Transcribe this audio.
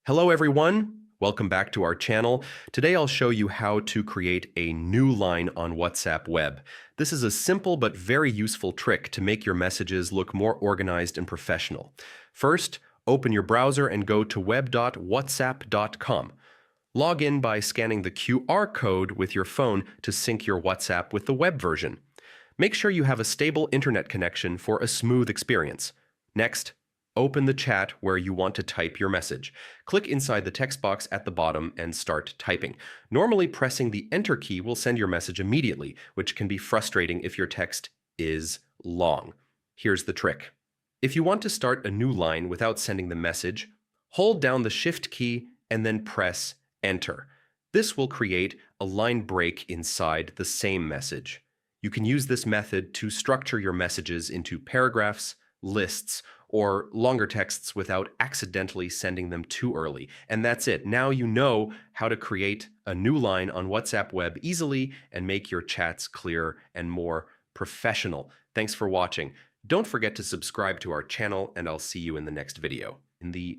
Hello everyone, welcome back to our channel. Today I'll show you how to create a new line on WhatsApp Web. This is a simple but very useful trick to make your messages look more organized and professional. First, open your browser and go to web.whatsapp.com. Log in by scanning the QR code with your phone to sync your WhatsApp with the web version. Make sure you have a stable internet connection for a smooth experience. Next, open the chat where you want to type your message. Click inside the text box at the bottom and start typing. Normally, pressing the Enter key will send your message immediately, which can be frustrating if your text is long. Here's the trick. If you want to start a new line without sending the message, hold down the Shift key and then press Enter. This will create a line break inside the same message. You can use this method to structure your messages into paragraphs, lists, or longer texts without accidentally sending them too early. And that's it. Now you know how to create a new line on WhatsApp Web easily and make your chats clearer and more professional. Thanks for watching. Don't forget to subscribe to our channel, and I'll see you in the next video. In the